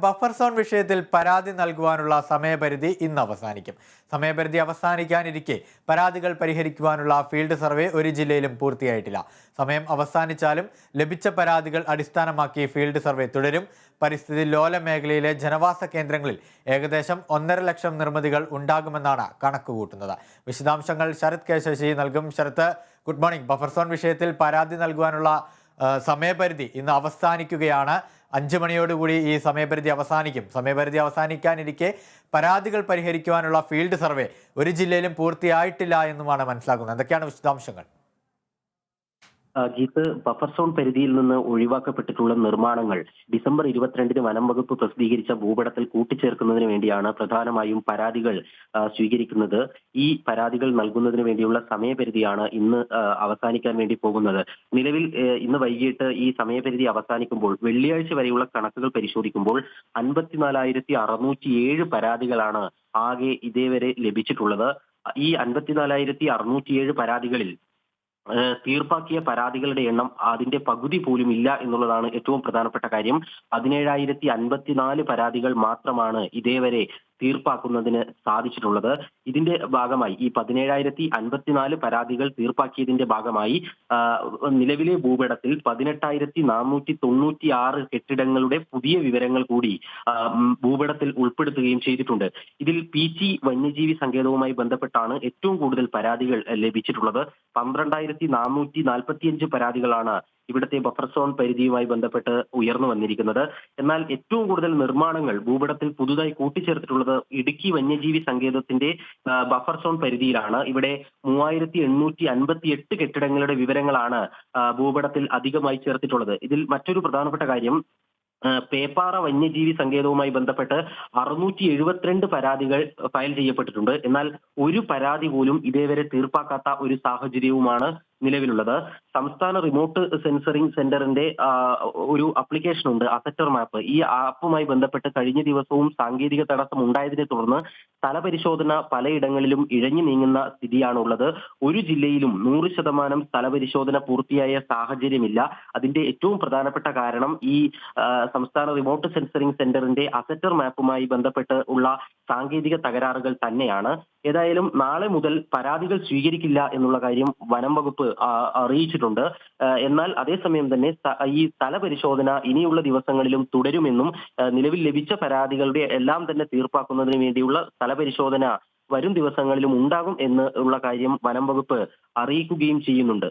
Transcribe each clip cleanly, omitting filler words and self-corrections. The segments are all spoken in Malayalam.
ബഫർ സോൺ വിഷയത്തിൽ പരാതി നൽകുവാനുള്ള സമയപരിധി ഇന്ന് അവസാനിക്കും. സമയപരിധി അവസാനിക്കാനിരിക്കെ പരാതികൾ പരിഹരിക്കുവാനുള്ള ഫീൽഡ് സർവേ ഒരു ജില്ലയിലും പൂർത്തിയായിട്ടില്ല. സമയം അവസാനിച്ചാലും ലഭിച്ച പരാതികൾ അടിസ്ഥാനമാക്കി ഫീൽഡ് സർവേ തുടരും. പരിസ്ഥിതി ലോല മേഖലയിലെ ജനവാസ കേന്ദ്രങ്ങളിൽ ഏകദേശം 1.5 ലക്ഷം നിർമ്മിതികൾ ഉണ്ടാകുമെന്നാണ് കണക്കുകൂട്ടുന്നത്. വിശദാംശങ്ങൾ ശരത് കെ ശശി നൽകും. Sarath, good morning. Buffer zone വിഷയത്തിൽ പരാതി നൽകുവാനുള്ള സമയപരിധി ഇന്ന് അവസാനിക്കുകയാണ്. 5 മണിയോടുകൂടി ഈ സമയപരിധി അവസാനിക്കും. സമയപരിധി അവസാനിക്കാനിരിക്കെ പരാതികൾ പരിഹരിക്കുവാനുള്ള ഫീൽഡ് സർവേ ഒരു ജില്ലയിലും പൂർത്തിയായിട്ടില്ല എന്നുമാണ് മനസ്സിലാക്കുന്നത്. എന്തൊക്കെയാണ് വിശദാംശങ്ങൾ? ഗീത്ത്, ബഫർ സോൺ പരിധിയിൽ നിന്ന് ഒഴിവാക്കപ്പെട്ടിട്ടുള്ള നിർമ്മാണങ്ങൾ ഡിസംബർ 22-ന് വനം വകുപ്പ് പ്രസിദ്ധീകരിച്ച ഭൂപടത്തിൽ കൂട്ടിച്ചേർക്കുന്നതിന് വേണ്ടിയാണ് പ്രധാനമായും പരാതികൾ സ്വീകരിക്കുന്നത്. ഈ പരാതികൾ നൽകുന്നതിന് വേണ്ടിയുള്ള സമയപരിധിയാണ് ഇന്ന് അവസാനിക്കാൻ വേണ്ടി പോകുന്നത്. നിലവിൽ ഇന്ന് വൈകിട്ട് ഈ സമയപരിധി അവസാനിക്കുമ്പോൾ വെള്ളിയാഴ്ച വരെയുള്ള കണക്കുകൾ പരിശോധിക്കുമ്പോൾ 54,607 പരാതികളാണ് ആകെ ഇതേവരെ ലഭിച്ചിട്ടുള്ളത്. ഈ 54,607 പരാതികളിൽ തീർപ്പാക്കിയ പരാതികളുടെ എണ്ണം അതിന്റെ പകുതി പോലും ഇല്ല എന്നുള്ളതാണ് ഏറ്റവും പ്രധാനപ്പെട്ട കാര്യം. 17,054 പരാതികൾ മാത്രമാണ് ഇതേവരെ തീർപ്പാക്കുന്നതിന് സാധിച്ചിട്ടുള്ളത്. ഇതിന്റെ ഭാഗമായി ഈ 17,054 പരാതികൾ തീർപ്പാക്കിയതിന്റെ ഭാഗമായി നിലവിലെ ഭൂപടത്തിൽ 18,496 കെട്ടിടങ്ങളുടെ പുതിയ വിവരങ്ങൾ കൂടി ഭൂപടത്തിൽ ഉൾപ്പെടുത്തുകയും ചെയ്തിട്ടുണ്ട്. ഇതിൽ പീച്ചി വന്യജീവി സങ്കേതവുമായി ബന്ധപ്പെട്ടാണ് ഏറ്റവും കൂടുതൽ പരാതികൾ ലഭിച്ചിട്ടുള്ളത്. 12,445 പരാതികളാണ് ഇവിടുത്തെ ബഫർ സോൺ പരിധിയുമായി ബന്ധപ്പെട്ട് ഉയർന്നു വന്നിരിക്കുന്നത്. എന്നാൽ ഏറ്റവും കൂടുതൽ നിർമ്മാണങ്ങൾ ഭൂപടത്തിൽ പുതുതായി കൂട്ടിച്ചേർത്തിട്ടുള്ളത് ഇടുക്കി വന്യജീവി സങ്കേതത്തിന്റെ ബഫർ സോൺ പരിധിയിലാണ്. ഇവിടെ 3,858 കെട്ടിടങ്ങളുടെ വിവരങ്ങളാണ് ഭൂപടത്തിൽ അധികമായി ചേർത്തിട്ടുള്ളത്. ഇതിൽ മറ്റൊരു പ്രധാനപ്പെട്ട കാര്യം, പേപ്പാറ വന്യജീവി സങ്കേതവുമായി ബന്ധപ്പെട്ട് 672 പരാതികൾ ഫയൽ ചെയ്യപ്പെട്ടിട്ടുണ്ട്. എന്നാൽ ഒരു പരാതി പോലും ഇതേവരെ തീർപ്പാക്കാത്ത ഒരു സാഹചര്യവുമാണ് നിലവിലുള്ളത്. സംസ്ഥാന റിമോട്ട് സെൻസറിംഗ് സെന്ററിന്റെ ഒരു ആപ്ലിക്കേഷൻ ഉണ്ട്, അസറ്റർ മാപ്പ്. ഈ ആപ്പുമായി ബന്ധപ്പെട്ട് കഴിഞ്ഞ ദിവസവും സാങ്കേതിക തടസ്സം ഉണ്ടായതിനെ തുടർന്ന് സ്ഥലപരിശോധന പലയിടങ്ങളിലും ഇഴഞ്ഞു നീങ്ങുന്ന സ്ഥിതിയാണുള്ളത്. ഒരു ജില്ലയിലും 100% സ്ഥലപരിശോധന പൂർത്തിയായ സാഹചര്യമില്ല. അതിന്റെ ഏറ്റവും പ്രധാനപ്പെട്ട കാരണം ഈ സംസ്ഥാന റിമോട്ട് സെൻസറിംഗ് സെന്ററിന്റെ അസറ്റർ മാപ്പുമായി ബന്ധപ്പെട്ട് ഉള്ള സാങ്കേതിക തകരാറുകൾ തന്നെയാണ്. ഏതായാലും നാളെ മുതൽ പരാതികൾ സ്വീകരിക്കില്ല എന്നുള്ള കാര്യം വനം വകുപ്പ് അറിയിച്ചിട്ടുണ്ട്. എന്നാൽ അതേസമയം തന്നെ ഈ സ്ഥലപരിശോധന ഇനിയുള്ള ദിവസങ്ങളിലും തുടരുമെന്നും നിലവിൽ ലഭിച്ച പരാതികളുടെ എല്ലാം തന്നെ തീർപ്പാക്കുന്നതിന് വേണ്ടിയുള്ള സ്ഥലപരിശോധന വരും ദിവസങ്ങളിലും ഉണ്ടാകും എന്ന് ഉള്ള കാര്യം വനം വകുപ്പ് അറിയിക്കുകയും ചെയ്യുന്നുണ്ട്.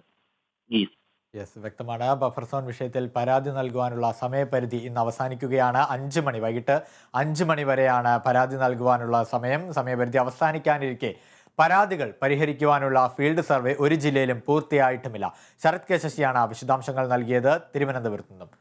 വ്യക്തമാണ്. ബഫർ സോൺ വിഷയത്തിൽ പരാതി നൽകുവാനുള്ള സമയപരിധി ഇന്ന് അവസാനിക്കുകയാണ്. 5 മണി, വൈകിട്ട് 5 മണി വരെയാണ് പരാതി നൽകുവാനുള്ള സമയം. സമയപരിധി അവസാനിക്കാനിരിക്കെ പരാതികൾ പരിഹരിക്കുവാനുള്ള ഫീൽഡ് സർവേ ഒരു ജില്ലയിലും പൂർത്തിയായിട്ടുമില്ല. ശരത് കെ ശശിയാണ് വിശദാംശങ്ങൾ നൽകിയത് തിരുവനന്തപുരത്ത് നിന്നും.